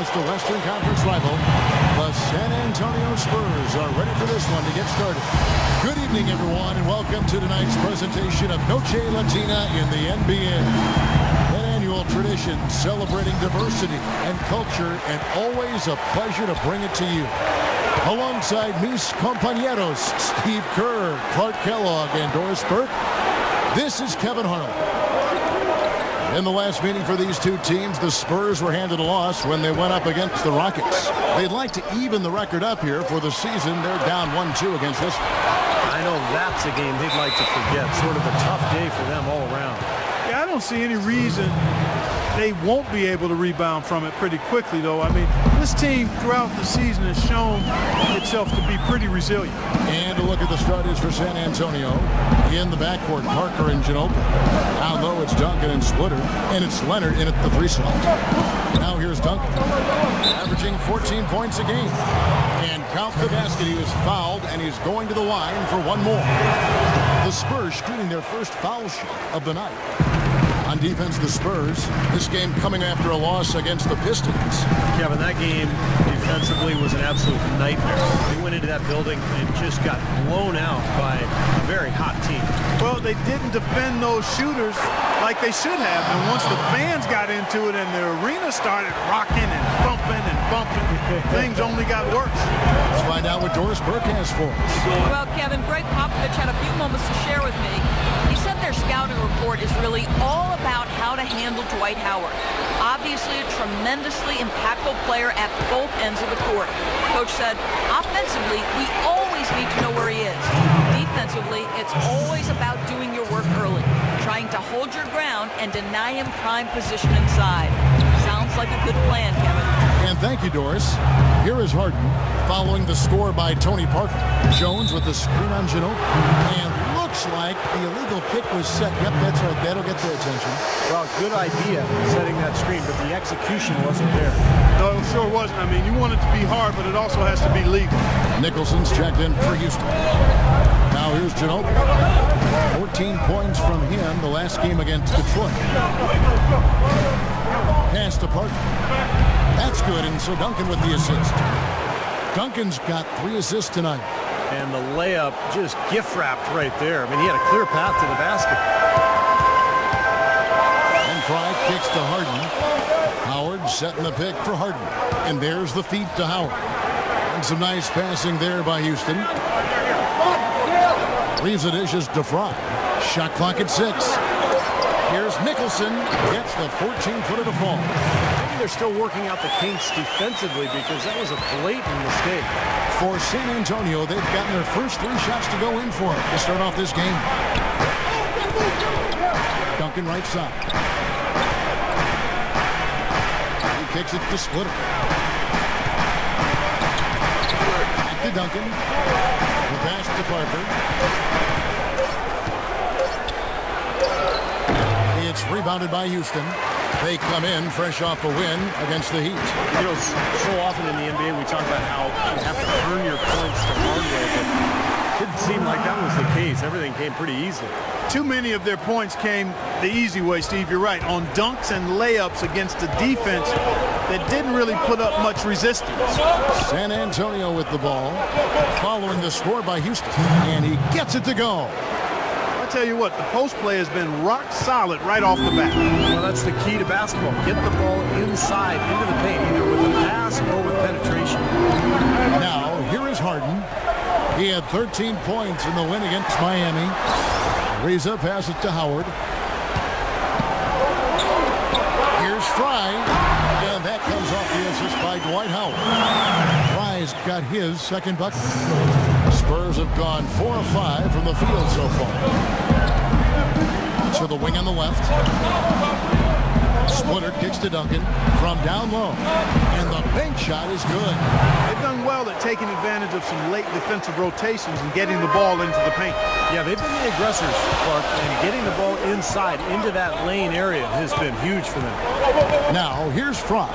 against the Western Conference rival. The San Antonio Spurs are ready for this one to get started. Good evening, everyone, and welcome to tonight's presentation of Noche Latina in the NBA. An annual tradition celebrating diversity and culture, and always a pleasure to bring it to you. Alongside mis compañeros, Steve Kerr, Clark Kellogg, and Doris Burke, this is Kevin Harlan. In the last meeting for these two teams, the Spurs were handed a loss when they went up against the Rockets. They'd like to even the record up here for the season. They're down 1-2 against this one. I know that's a game they'd like to forget. Sort of a tough day for them all around. Yeah, I don't see any reason they won't be able to rebound from it pretty quickly, though. I mean, this team throughout the season has shown itself to be pretty resilient. And a look at the starters for San Antonio. In the backcourt, Parker and Ginobili. Down low, it's Duncan and Splitter. And it's Leonard in at the 3 slot. Now here's Duncan, averaging 14 points a game. And count the basket, he was fouled, and he's going to the line for one more. The Spurs shooting their first foul shot of the night. On defense, the Spurs. This game coming after a loss against the Pistons. Kevin, that game defensively was an absolute nightmare. They went into that building and just got blown out by a very hot team. Well, they didn't defend those shooters like they should have. And once the fans got into it and the arena started rocking and thumping and bumping, things only got worse. Let's find out what Doris Burke has for us. Well, Kevin, Greg Popovich had a few moments to share with me. He said their scouting report is really all about how to handle Dwight Howard. Obviously a tremendously impactful player at both ends of the court. Coach said, offensively, we always need to know where he is. Defensively, it's always about doing your work early, trying to hold your ground and deny him prime position inside. Sounds like a good plan, Kevin. And thank you, Doris. Here is Harden following the score by Tony Parker. Jones with the screen on Ginobili. And looks like the illegal pick was set. Yep, that's right. That'll get their attention. Well, good idea setting that screen, but the execution wasn't there. No, it sure wasn't. I mean, you want it to be hard, but it also has to be legal. Nicholson's checked in for Houston. Now here's Ginobili. 14 points from him the last game against Detroit. Pass to Parker. That's good, and so Duncan with the assist. Duncan's got 3 assists tonight. And the layup just gift-wrapped right there. I mean, he had a clear path to the basket. And Fry kicks to Harden. Howard setting the pick for Harden. And there's the feed to Howard. And some nice passing there by Houston. Leaves the dishes to Fry. Shot clock at 6. Here's Nicholson. Gets the 14-footer to fall. Maybe they're still working out the kinks defensively because that was a blatant mistake. For San Antonio, they've gotten their first 3 shots to go in for it to start off this game. Duncan right side. He kicks it to Splitter. Back to Duncan. The pass to Parker. It's rebounded by Houston. They come in fresh off a win against the Heat. You know, so often in the NBA we talk about how you have to earn your points the hard way, but it didn't seem like that was the case. Everything came pretty easily. Too many of their points came the easy way, Steve. You're right. On dunks and layups against a defense that didn't really put up much resistance. San Antonio with the ball, following the score by Houston, and he gets it to go. I tell you what, the post play has been rock solid right off the bat. Well, that's the key to basketball. Get the ball inside, into the paint, either with a pass or with penetration. Now, here is Harden. He had 13 points in the win against Miami. Reza passes it to Howard. Here's Fry. And that comes off the assist by Dwight Howard. Fry's got his second bucket. Spurs have gone 4 of 5 from the field so far. To the wing on the left. Splitter kicks to Duncan from down low. And the bank shot is good. They've done well at taking advantage of some late defensive rotations and getting the ball into the paint. Yeah, they've been the aggressors, Clark, and getting the ball inside into that lane area has been huge for them. Now, here's Fry.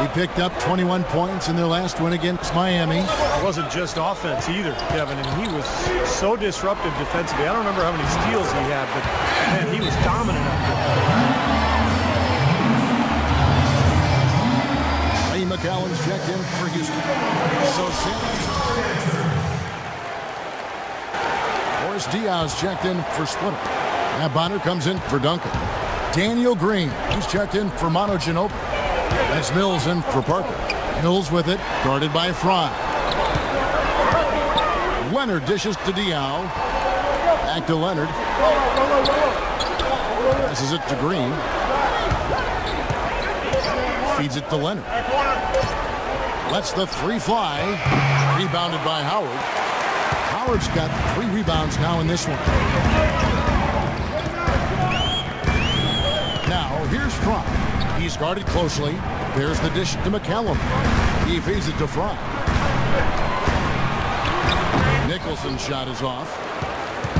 He picked up 21 points in their last win against Miami. It wasn't just offense either, Kevin, and he was so disruptive defensively. I don't remember how many steals he had, but man, he was dominant out there. McCallum's checked in for Houston. So Boris Diaz checked in for Splitter. Matt Bonner comes in for Duncan. Daniel Green, he's checked in for Manu Ginobili. That's Mills in for Parker. Mills with it, guarded by Fry. Leonard dishes to Diaw. Back to Leonard. Passes it to Green. Feeds it to Leonard. Lets the three fly. Rebounded by Howard. Howard's got 3 rebounds now in this one. Now, here's Fry. He's guarded closely. There's the dish to McCallum. He feeds it to Fry. Nicholson's shot is off.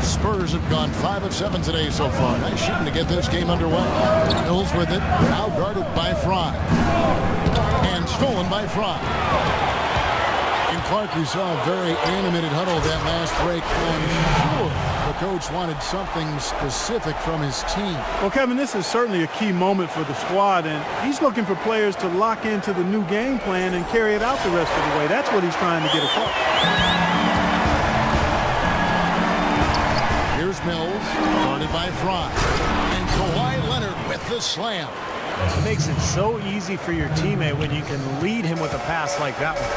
Spurs have gone 5 of 7 today so far. Nice shooting to get this game underway. Mills with it. Now guarded by Fry. And stolen by Fry. In Clark, we saw a very animated huddle that last break. I'm sure the coach wanted something specific from his team. Well, Kevin, this is certainly a key moment for the squad, and he's looking for players to lock into the new game plan and carry it out the rest of the way. That's what he's trying to get across. Here's Mills, guarded by Fry. And Kawhi Leonard with the slam. It makes it so easy for your teammate when you can lead him with a pass like that one.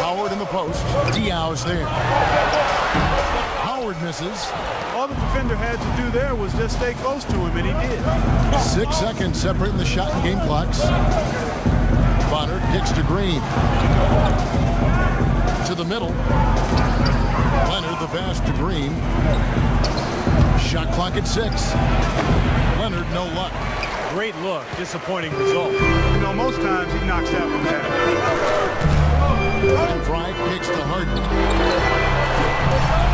Howard in the post. Diaw's there. Howard misses. All the defender had to do there was just stay close to him, and he did. 6 seconds separating the shot and game clocks. Bonner kicks to Green. To the middle. Leonard the pass to Green. Shot clock at 6. Leonard no luck. Great look, disappointing result. You know, most times he knocks that one down. And Fry kicks to Harden.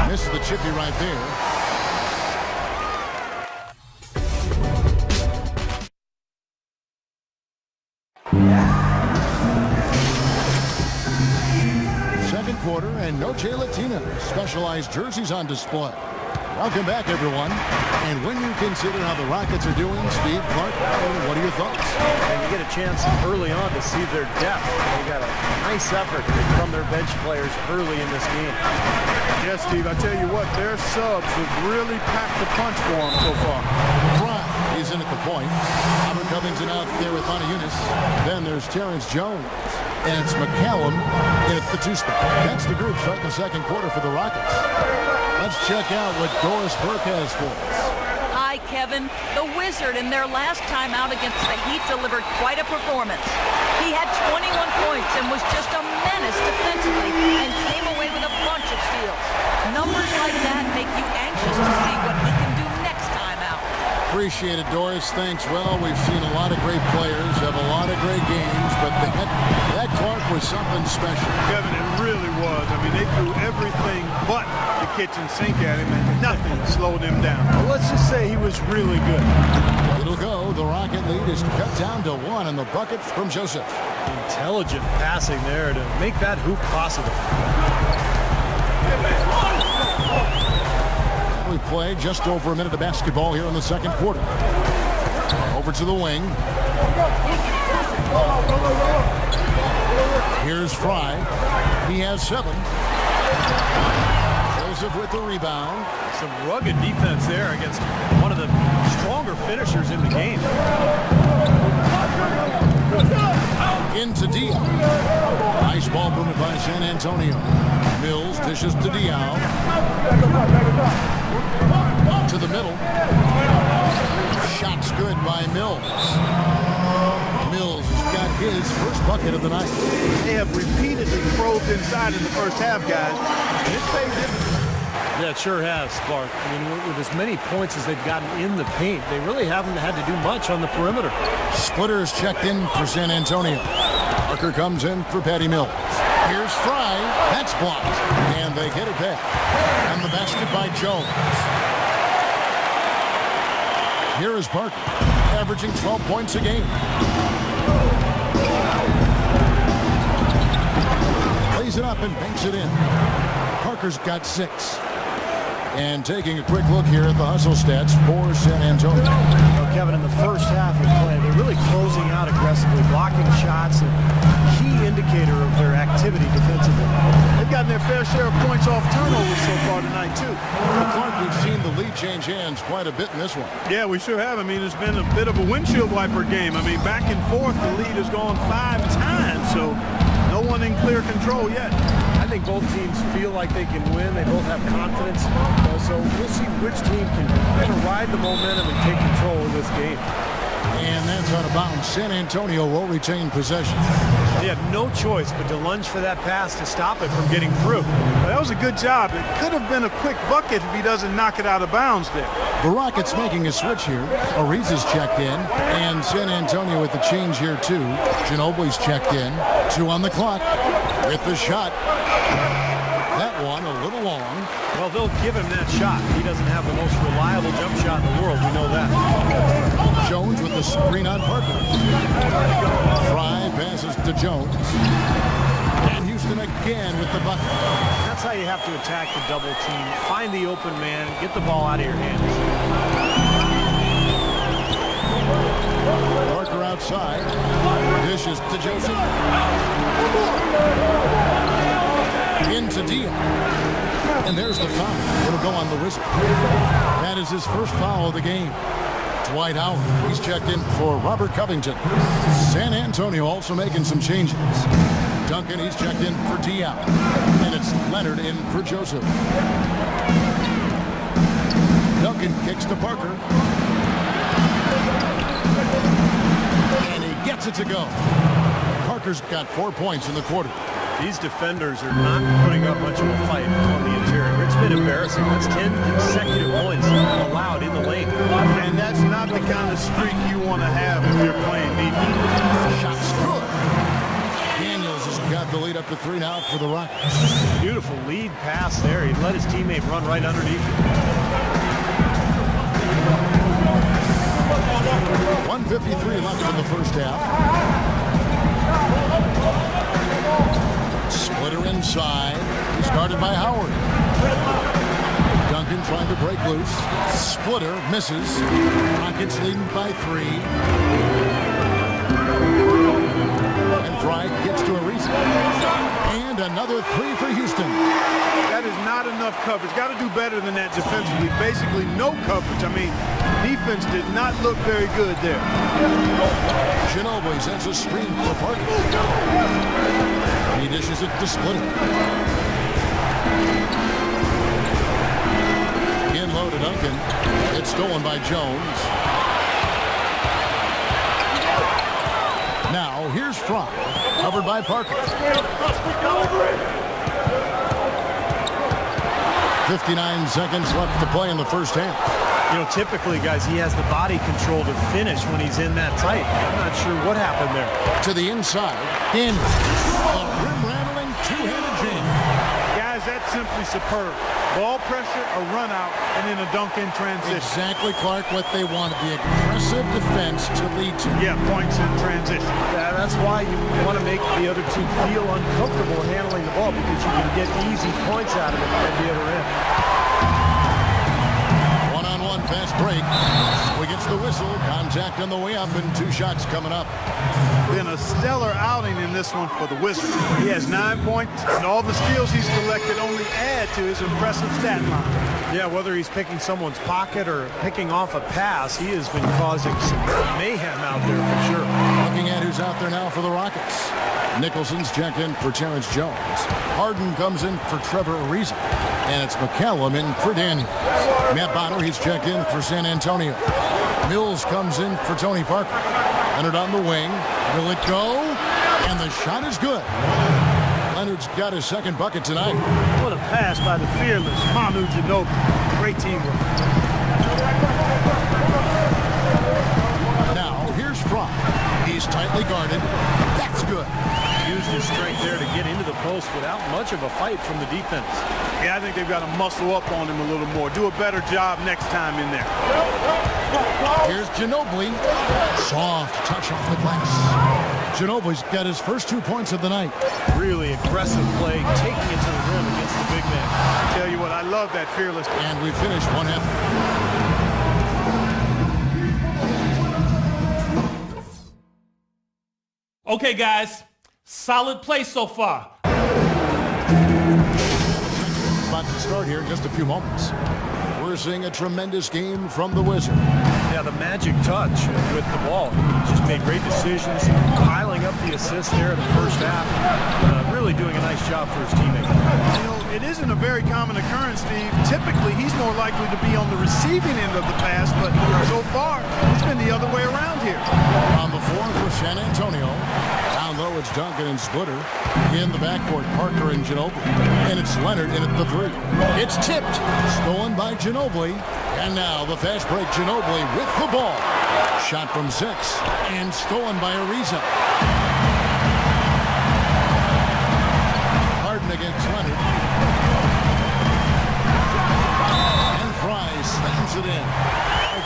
Misses the chippy right there. Second quarter and Noche Latina. Specialized jerseys on display. Welcome back, everyone. And when you consider how the Rockets are doing, Steve, Clark, what are your thoughts? And you get a chance early on to see their depth. They got a nice effort from their bench players early in this game. Yes, Steve, I tell you what, their subs have really packed the punch for them so far. Fry is in at the point. Robert Covington out there with Montejunas. Then there's Terrence Jones. And it's McCallum in at the 2 spot. That's the group starting the second quarter for the Rockets. Let's check out what Doris Burke has for us. Hi, Kevin. The Wizard in their last time out against the Heat delivered quite a performance. He had 21 points and was just a menace defensively and came away with a bunch of steals. Numbers like that make you anxious to see what he can do next time out. Appreciate it, Doris. Thanks. Well, we've seen a lot of great players have a lot of great games, but that Clark was something special. Kevin, it really was. I mean, they threw everything but the kitchen sink at him, and nothing slowed him down. Well, let's just say he was really good. It'll go. The Rocket lead is cut down to 1 on the bucket from Joseph. Intelligent passing there to make that hoop possible. We play just over a minute of basketball here in the second quarter. Over to the wing. Here's Fry. He has 7. Joseph with the rebound. Some rugged defense there against one of the stronger finishers in the game. Into Diaw. Nice ball movement by San Antonio. Mills dishes to Diaw. To the middle. Shot's good by Mills. Mills has got his first bucket of the night. They have repeatedly probed inside in the first half, guys. And it's paid dividends. Yeah, it sure has, Clark. I mean, with as many points as they've gotten in the paint, they really haven't had to do much on the perimeter. Splitters checked in for San Antonio. Parker comes in for Patty Mills. Here's Fry. That's blocked. And they get it back. And the basket by Jones. Here is Parker, averaging 12 points a game. Plays it up and banks it in. Parker's got 6. And taking a quick look here at the hustle stats for San Antonio. Well, Kevin, in the first half of play, they're really closing out aggressively, blocking shots, and key indicator of their activity defensively. They've gotten their fair share of points off turnovers so far tonight, too. Well, Clark, we've seen the lead change hands quite a bit in this one. Yeah, we sure have. I mean, it's been a bit of a windshield wiper game. I mean, back and forth, the lead has gone 5 times, so no one in clear control yet. I think both teams feel like they can win. They both have confidence. So we'll see which team can kind of ride the momentum and take control of this game. And that's out of bounds. San Antonio will retain possession. They have no choice but to lunge for that pass to stop it from getting through. Well, that was a good job. It could have been a quick bucket if he doesn't knock it out of bounds there. The Rockets making a switch here. Ariza's checked in, and San Antonio with the change here too. Ginobili's checked in. 2 on the clock with the shot. That one a little long. Well, they'll give him that shot. He doesn't have the most reliable jump shot in the world. We know that. Jones with the screen on Parker. Fry passes to Jones. And Houston again with the bucket. That's how you have to attack the double team. Find the open man, get the ball out of your hands. Parker outside. Dishes to Joseph. Into Deal. And there's the foul. It'll go on the whistle. That is his first foul of the game. Dwight Howard. He's checked in for Robert Covington. San Antonio also making some changes. Duncan, he's checked in for Diallo. And it's Leonard in for Joseph. Duncan kicks to Parker. And he gets it to go. Parker's got 4 points in the quarter. These defenders are not putting up much of a fight on the interior. It's been embarrassing. That's 10 consecutive points allowed in the lane. And that's not the kind of streak you want to have if you're playing defense. Shot's good. Daniels has got the lead up to 3 now for the Rockets. Beautiful lead pass there. He let his teammate run right underneath him. 1:53 left in the first half. Splitter inside. He's guarded by Howard. Duncan trying to break loose. Splitter misses. Rockets leading by 3. And Fry gets to Ariza. And another 3 for Houston. That is not enough coverage. Got to do better than that defensively. Basically no coverage. I mean, defense did not look very good there. Ginobili sends a screen for Parker. He dishes it to Splitter. In low to Duncan. It's stolen by Jones. Now here's Fry. Covered by Parker. 59 seconds left to play in the first half. You know, typically, guys, he has the body control to finish when he's in that tight. I'm not sure what happened there. To the inside. In. A rim-rattling two-handed jam. Guys, that's simply superb. Ball pressure, a run out, and then a dunk in transition. Exactly, Clark, what they wanted. The aggressive defense to lead to. Yeah, points in transition. That's why you want to make the other team feel uncomfortable handling the ball, because you can get easy points out of it at the other end. One-on-one fast break. We gets the whistle. Contact on the way up, and 2 shots coming up. Been a stellar outing in this one for the Wizards. He has 9 points, and all the steals he's collected only add to his impressive stat line. Yeah, whether he's picking someone's pocket or picking off a pass, he has been causing some mayhem out there for sure. Looking at who's out there now for the Rockets. Nicholson's checked in for Terrence Jones. Harden comes in for Trevor Ariza. And it's McCallum in for Daniels. Matt Bonner, he's checked in for San Antonio. Mills comes in for Tony Parker. Leonard on the wing. Will it go? And the shot is good. Leonard's got his second bucket tonight. What a pass by the fearless Manu Ginobili. Great teamwork. Now, here's Fry. He's tightly guarded. That's good. Used his strength there to get into the post without much of a fight from the defense. Yeah, I think they've got to muscle up on him a little more. Do a better job next time in there. Here's Ginobili. Soft touch off the glass. Ginobili's got his first 2 points of the night. Really aggressive play, taking it to the rim against the big man. tell you what, I love that fearless. And we finish one half. Okay, guys, solid play so far. About to start here in just a few moments. We're seeing a tremendous game from the Wizard. Yeah, the magic touch with the ball. Just made great decisions, piling up the assists there in the first half. Really doing a nice job for his teammates. You know, it isn't a very common occurrence, Steve. Typically, he's more likely to be on the receiving end of the pass, but so far, it's been the other way around here. On the floor for San Antonio. Down low, it's Duncan and Splitter. In the backcourt, Parker and Ginobili. And it's Leonard in at the three. It's tipped. Stolen by Ginobili. And now the fast break, Ginobili with the ball. Shot from 6. And stolen by Ariza. Harden against Leonard. And Fry slams it in.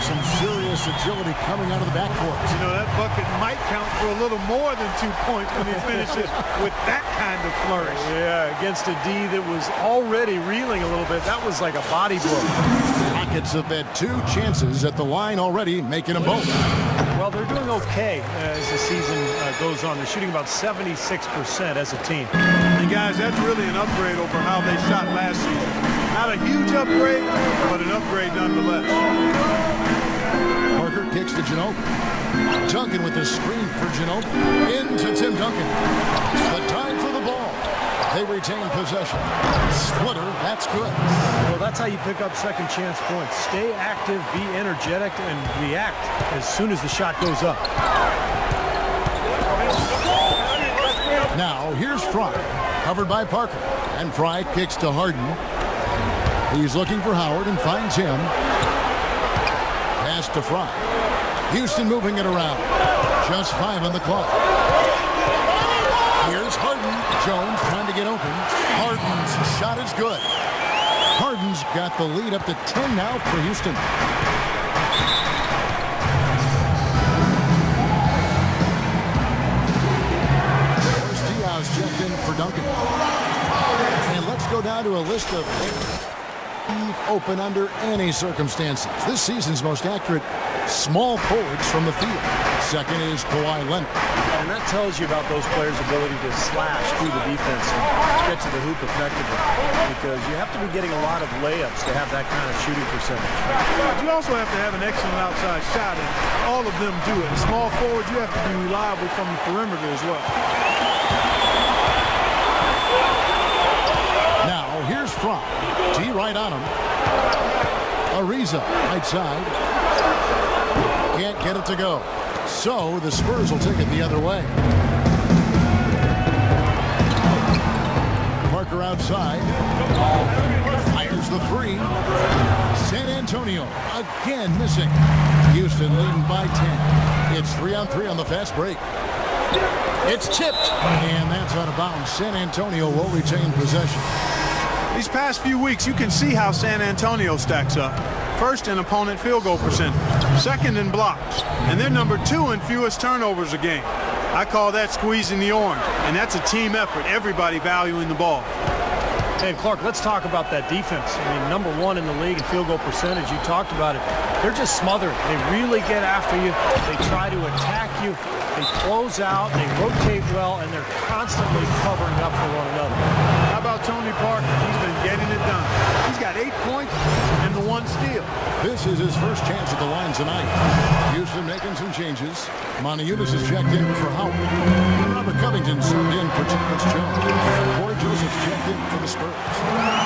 Some serious agility coming out of the backcourt. You know, that bucket might count for a little more than 2 points when he finishes with that kind of flourish. Yeah, against a D that was already reeling a little bit. That was like a body blow. Rockets have had 2 chances at the line already, making them both. Well, they're doing okay as the season goes on. They're shooting about 76% as a team. And guys, that's really an upgrade over how they shot last season. Not a huge upgrade, but an upgrade nonetheless. Parker kicks to Ginobili. Duncan with the screen for Ginobili. Into Tim Duncan. The time for the ball. They retain possession. Splitter, that's good. Well, that's how you pick up second chance points. Stay active, be energetic, and react as soon as the shot goes up. Now, here's Fry. Covered by Parker. And Fry kicks to Harden. He's looking for Howard and finds him. Pass to Fry. Houston moving it around. Just 5 on the clock. Here's Harden. Jones trying to get open. Harden's shot is good. Harden's got the lead up to 10 now for Houston. There's Diaz checked in for Duncan. And let's go down to a list of open under any circumstances. This season's most accurate small forwards from the field. Second is Kawhi Leonard. And that tells you about those players' ability to slash through the defense and get to the hoop effectively. Because you have to be getting a lot of layups to have that kind of shooting percentage. But you also have to have an excellent outside shot, and all of them do it. Small forward, you have to be reliable from the perimeter as well. Now, here's Fry. T right on him. Ariza, right side. Can't get it to go. So the Spurs will take it the other way. Parker outside. Fires the 3. San Antonio again missing. Houston leading by 10. It's 3-on-3 on the fast break. It's tipped. And that's out of bounds. San Antonio will retain possession. These past few weeks, you can see how San Antonio stacks up. First in opponent field goal percentage, second in blocks, and they're number 2 in fewest turnovers a game. I call that squeezing the orange, and that's a team effort, everybody valuing the ball. And Clark, let's talk about that defense. I mean, number 1 in the league in field goal percentage. You talked about it. They're just smothering. They really get after you. They try to attack you. They close out. They rotate well, and they're constantly covering up for one another. How about Tony Parker? He's been getting it done. He's got 8 points and the 1 steal. This is his first chance at the line tonight. Houston making some changes. Monteudis is checked in for Howard. Robert Covington subbed in for Terrence Jones. Corey Joseph's checked in for the Spurs.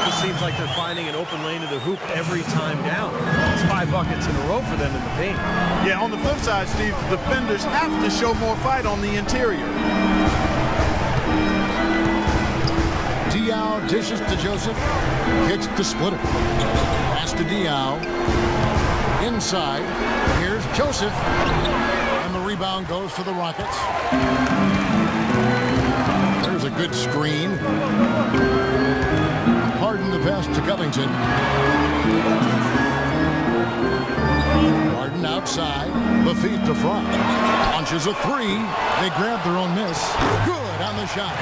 It seems like they're finding an open lane to the hoop every time down. It's 5 buckets in a row for them in the paint. Yeah, on the flip side, Steve, the defenders have to show more fight on the interior. Diaw dishes to Joseph. Kicks to Splitter. Pass to Diaw. Inside. Here's Joseph. And the rebound goes to the Rockets. There's a good screen. Harden the pass to Covington. Harden outside. side. The feed to Fry. Launches a three. They grab their own miss. Good on the shot.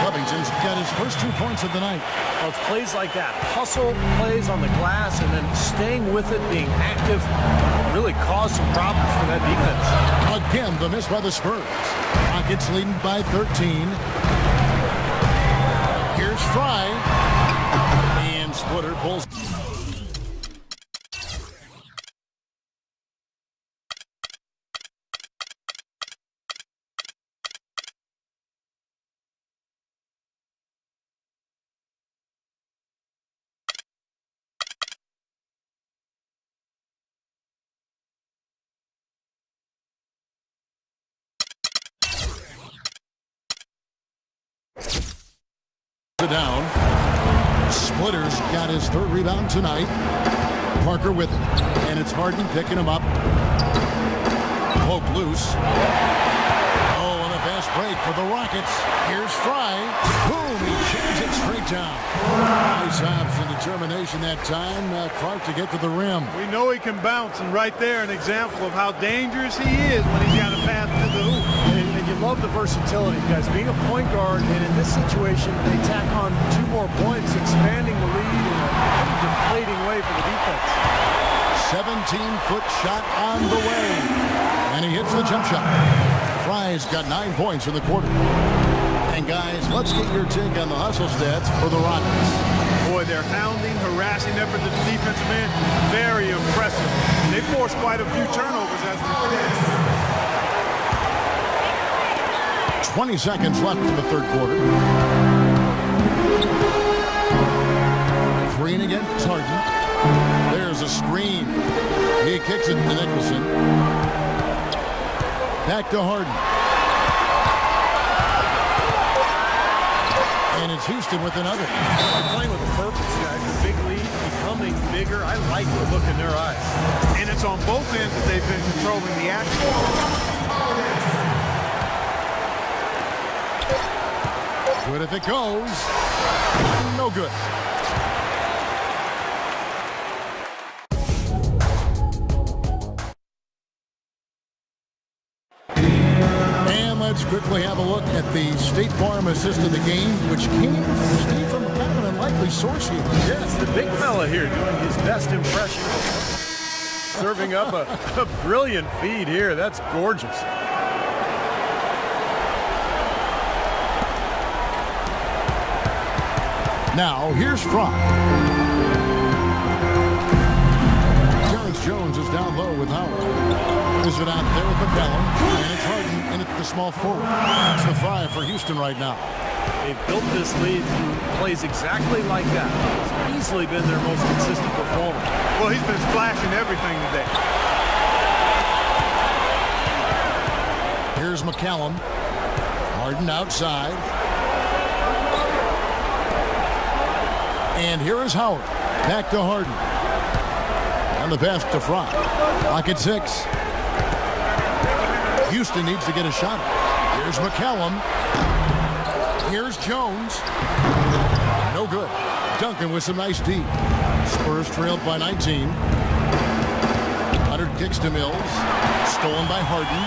Covington's got his first 2 points of the night. Well, it's plays like that. Hustle plays on the glass and then staying with it, being active, really caused some problems for that defense. Again, the miss by the Spurs. Rockets leading by 13. Here's Fry. And Splitter pulls. Down. Splitter's got his third rebound tonight. Parker with it. And it's Harden picking him up. Poke loose. Oh, and a fast break for the Rockets. Here's Fry. Boom, he jams it straight down. Nice hops and determination that time. Clark to get to the rim. We know he can bounce, and right there an example of how dangerous he is when he's got a path to the hoop. And you love the versatility, guys. Being a point guard, and in this situation, they tack on 2 more points, expanding the lead in a pretty deflating way for the defense. 17-foot shot on the way. And he hits the jump shot. Fry's got 9 points in the quarter. And guys, let's get your take on the hustle stats for the Rockets. Boy, their hounding, harassing effort to the defensive end, very impressive. They forced quite a few turnovers as we did. 20 seconds left in the third quarter. Green against Harden. There's a screen. He kicks it to Nicholson. Back to Harden. And it's Houston with another. They're playing with a purpose, guys. A big lead, becoming bigger. I like the look in their eyes. And it's on both ends that they've been controlling the action. Good if it goes. No good. And let's quickly have a look at the State Farm assist of the game, which came from kind of an unlikely source here. Yes, the big fella here doing his best impression. Serving up a brilliant feed here. That's gorgeous. Now, here's Fry. Terrence Jones is down low with Howard. Is it out there with McCallum? And it's Harden in at the small forward. It's the 5 for Houston right now. They've built this lead through plays exactly like that. He's easily been their most consistent performer. Well, he's been splashing everything today. Here's McCallum. Harden outside. And here is Howard. Back to Harden. On the pass to Fry. Lock at 6. Houston needs to get a shot. Here's McCallum. Here's Jones. No good. Duncan with some nice D. Spurs trailed by 19. Leonard kicks to Mills. Stolen by Harden.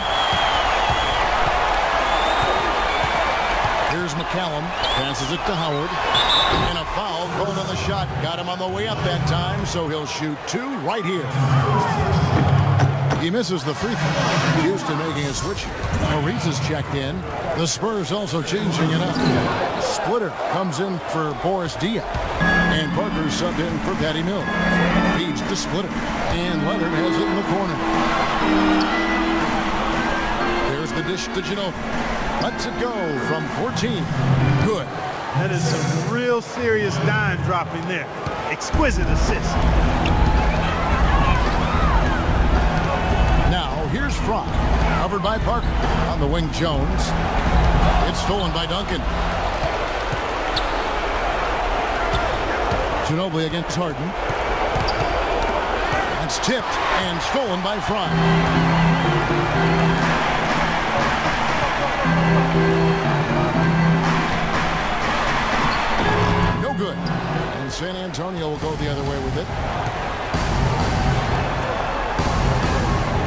Here's McCallum. Passes it to Howard. And a foul called on the shot. Got him on the way up that time, so he'll shoot 2 right here. He misses the free throw. Houston making a switch here. Maurice is checked in. The Spurs also changing it up. Splitter comes in for Boris Diaw. And Parker subbed in for Patty Mills. Feeds to Splitter. And Leonard has it in the corner. There's the dish to Ginobili. Lets it go from 14. Good. That is some real serious dime dropping there. Exquisite assist. Now, here's Fry. Covered by Parker. On the wing, Jones. It's stolen by Duncan. Ginobili against Harden. That's tipped and stolen by Fry. No good. And San Antonio will go the other way with it.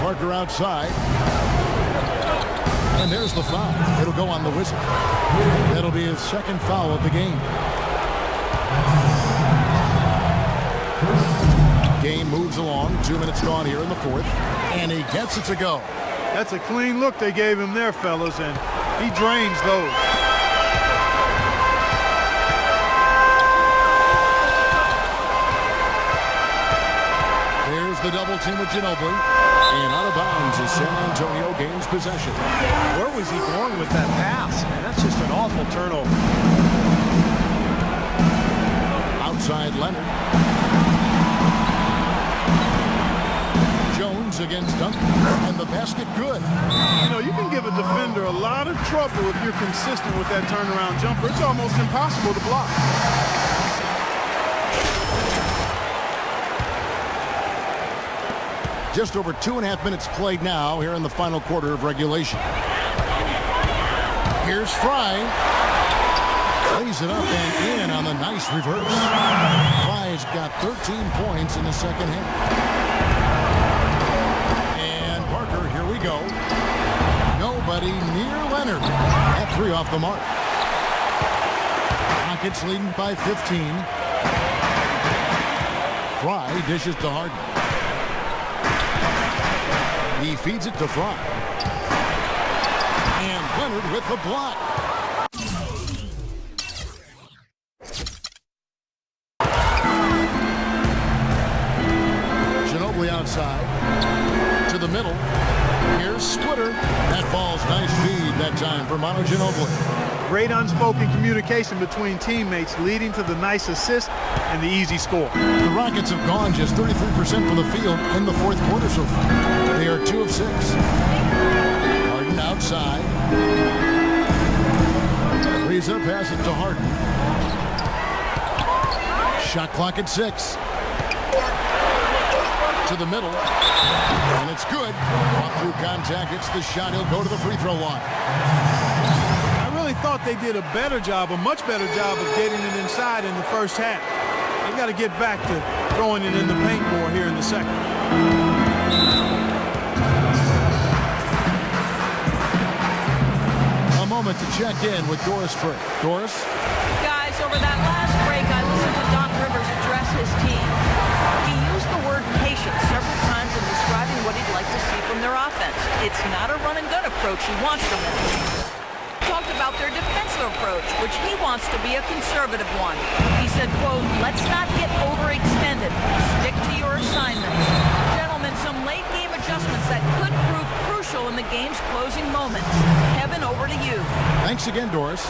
Parker outside. And there's the foul. It'll go on the whistle. That'll be his second foul of the game. Game moves along. 2 minutes gone here in the fourth. And he gets it to go. That's a clean look they gave him there, fellas, and he drains those. There's the double team with Ginobili. And out of bounds as San Antonio gains possession. Where was he going with that pass? Man, that's just an awful turnover. Outside Leonard. Jones against Duncan. And the basket good. You know, you can give a defender a lot of trouble if you're consistent with that turnaround jumper. It's almost impossible to block. Just over 2.5 minutes played now here in the final quarter of regulation. Here's Fry. Lays it up and in on the nice reverse. Fry's got 13 points in the second half. And Parker, here we go. Nobody near Leonard. That three off the mark. Rockets leading by 15. Fry dishes to Harden. He feeds it to Fry. And Leonard with the block. Ginobili outside. To the middle. Here's Splitter. That ball's nice feed that time for Manu Ginobili. Great unspoken communication between teammates leading to the nice assist and the easy score. The Rockets have gone just 33% from the field in the fourth quarter so far. They are 2 of 6. Harden outside. Ariza passes to Harden. Shot clock at 6. To the middle. And it's good. Off through contact. It's the shot. He'll go to the free throw line. I really thought they did a better job, a much better job of getting it inside in the first half. They got to get back to throwing it in the paint more here in the second. A moment to check in with Doris Frey. Doris? Guys, over that last break, I listened to Doc Rivers address his team. He used the word patience several times in describing what he'd like to see from their offense. It's not a run-and-gun approach he wants from them. Talked about their defensive approach, which he wants to be a conservative one. He said, quote, "Let's not get overextended. Stick to your assignments." Gentlemen, some late-game adjustments that could prove crucial in the game's closing moments. Kevin, over to you. Thanks again, Doris.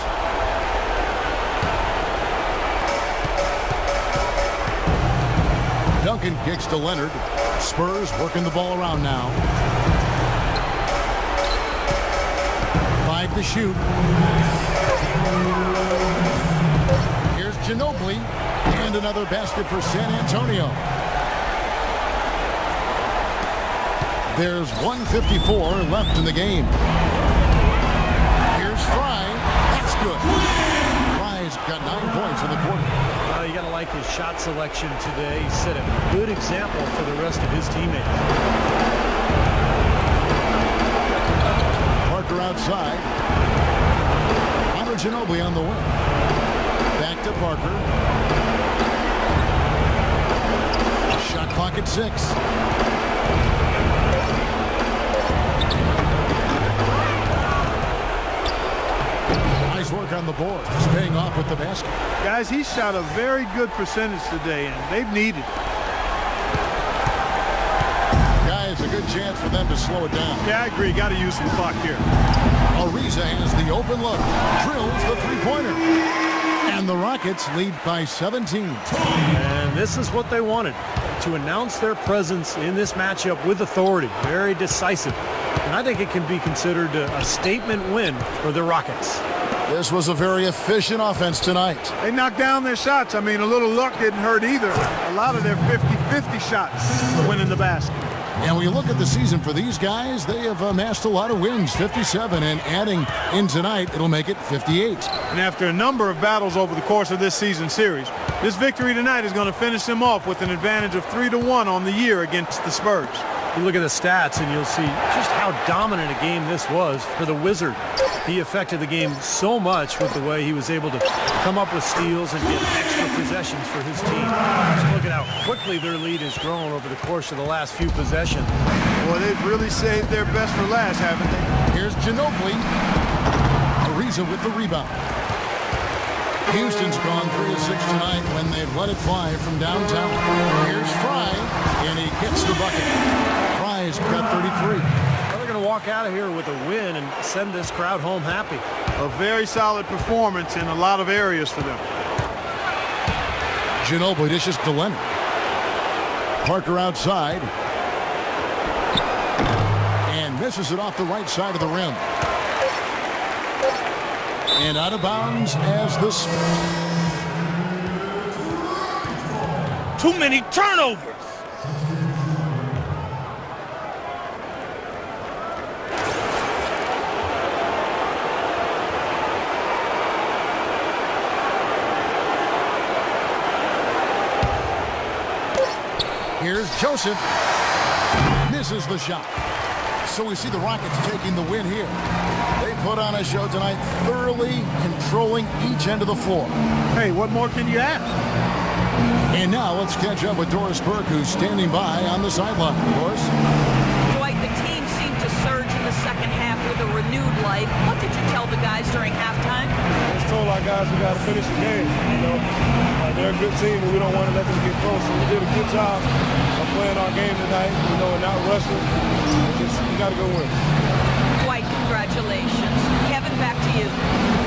Duncan kicks to Leonard. Spurs working the ball around now. 5 to shoot. Here's Ginobili. And another basket for San Antonio. There's 1:54 left in the game. Here's Fry. That's good. Fry's got 9 points in the quarter. You got to like his shot selection today. He set a good example for the rest of his teammates. Parker outside. Manu Ginobili on the wing. Back to Parker. Shot clock at 6. Nice work on the board. He's paying off with the basket. Guys, he shot a very good percentage today, and they've needed it. Guys, a good chance for them to slow it down. Yeah, I agree. Got to use some clock here. Ariza has the open look. Drills the three-pointer. And the Rockets lead by 17. And this is what they wanted, to announce their presence in this matchup with authority. Very decisive. And I think it can be considered a statement win for the Rockets. This was a very efficient offense tonight. They knocked down their shots. I mean, a little luck didn't hurt either. A lot of their 50-50 shots went in the basket. And when you look at the season for these guys, they have amassed a lot of wins, 57, and adding in tonight, it'll make it 58. And after a number of battles over the course of this season series, this victory tonight is going to finish them off with an advantage of 3-1 on the year against the Spurs. You look at the stats and you'll see just how dominant a game this was for the Wizard. He affected the game so much with the way he was able to come up with steals and get extra possessions for his team. Just look at how quickly their lead has grown over the course of the last few possessions. Well, they've really saved their best for last, haven't they? Here's Ginobili. Ariza with the rebound. Houston's gone 3 of 6 tonight when they've let it fly from downtown. Here's Fry, and he gets the bucket. Fry's got 33. Well, they're going to walk out of here with a win and send this crowd home happy. A very solid performance in a lot of areas for them. Ginobili dishes to Leonard. Parker outside. And misses it off the right side of the rim. And out of bounds as the Spurs. Too many turnovers. Here's Joseph. Misses the shot. So we see the Rockets taking the win here. They put on a show tonight, thoroughly controlling each end of the floor. Hey, what more can you ask? And now let's catch up with Doris Burke, who's standing by on the sideline. Doris? Dwight, the team seemed to surge in the second half with a renewed life. What did you tell the guys during halftime? I just told our guys we got to finish the game. You know, they're a good team, and we don't want to let them get close. So we did a good job of playing our game tonight, you know, and not rushing. We got to go win. Dwight, congratulations. Kevin, back to you.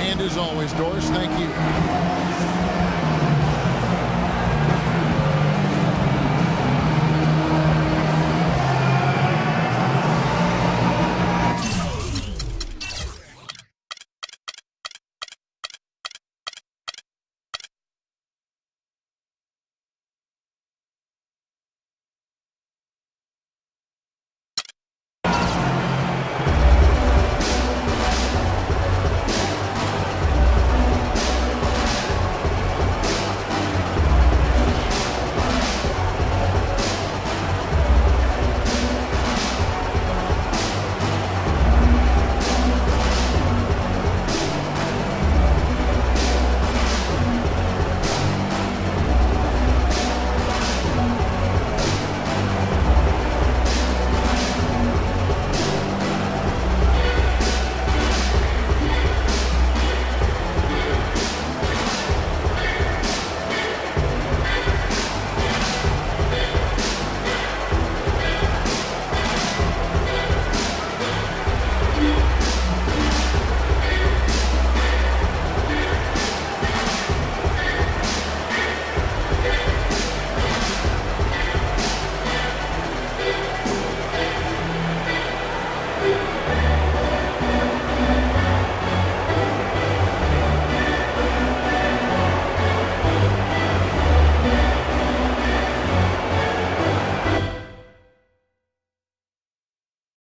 And as always, Doris, thank you.